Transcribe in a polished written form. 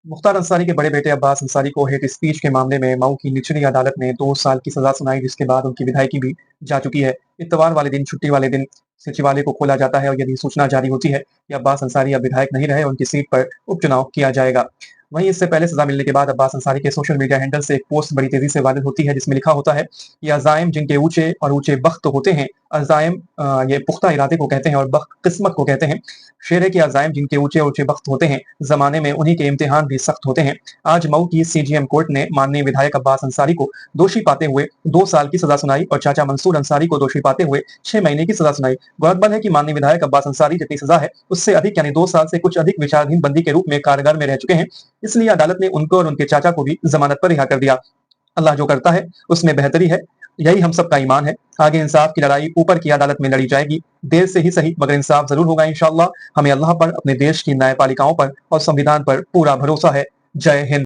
मुख्तार अंसारी के बड़े बेटे अब्बास अंसारी को हेट स्पीच के मामले में मऊ की निचली अदालत ने 2 साल की सजा सुनाई, जिसके बाद उनकी विधायकी भी जा चुकी है। इतवार वाले दिन, छुट्टी वाले दिन सचिवालय को खोला जाता है और यदि सूचना जारी होती है कि अब्बास अंसारी अब विधायक नहीं रहे, उनकी सीट पर उपचुनाव किया जाएगा। वहीं इससे पहले सजा मिलने के बाद अब्बास अंसारी के सोशल मीडिया हैंडल से एक पोस्ट बड़ी तेजी से वायरल होती है, जिसमें लिखा होता है कि अज़ाइम जिनके ऊंचे और ऊंचे बख्त होते हैं, अज़ाइम ये पुख्ता इरादे को कहते हैं और बख्त किस्मत को कहते हैं। शेर है कि अज़ाइम जिनके ऊंचे ऊंचे बख्त होते हैं, जमाने में उन्हीं के इम्तिहान भी सख्त होते हैं। आज मऊ की सीजीएम कोर्ट ने माननीय विधायक अब्बास अंसारी को दोषी पाते हुए 2 साल की सजा सुनाई और चाचा मंसूर अंसारी को दोषी पाते हुए 6 महीने की सजा सुनाई। गौरतलब है कि माननीय विधायक अब्बास अंसारी जितनी सजा है, उससे अधिक यानी 2 साल से कुछ अधिक विचाराधीन बंदी के रूप में कारागार में रह चुके हैं। इसलिए अदालत ने उनको और उनके चाचा को भी जमानत पर रिहा कर दिया। अल्लाह जो करता है उसमें बेहतरी है, यही हम सबका ईमान है। आगे इंसाफ की लड़ाई ऊपर की अदालत में लड़ी जाएगी। देर से ही सही मगर इंसाफ जरूर होगा इंशाअल्लाह। हमें अल्लाह पर, अपने देश की न्यायपालिकाओं पर और संविधान पर पूरा भरोसा है। जय हिंद।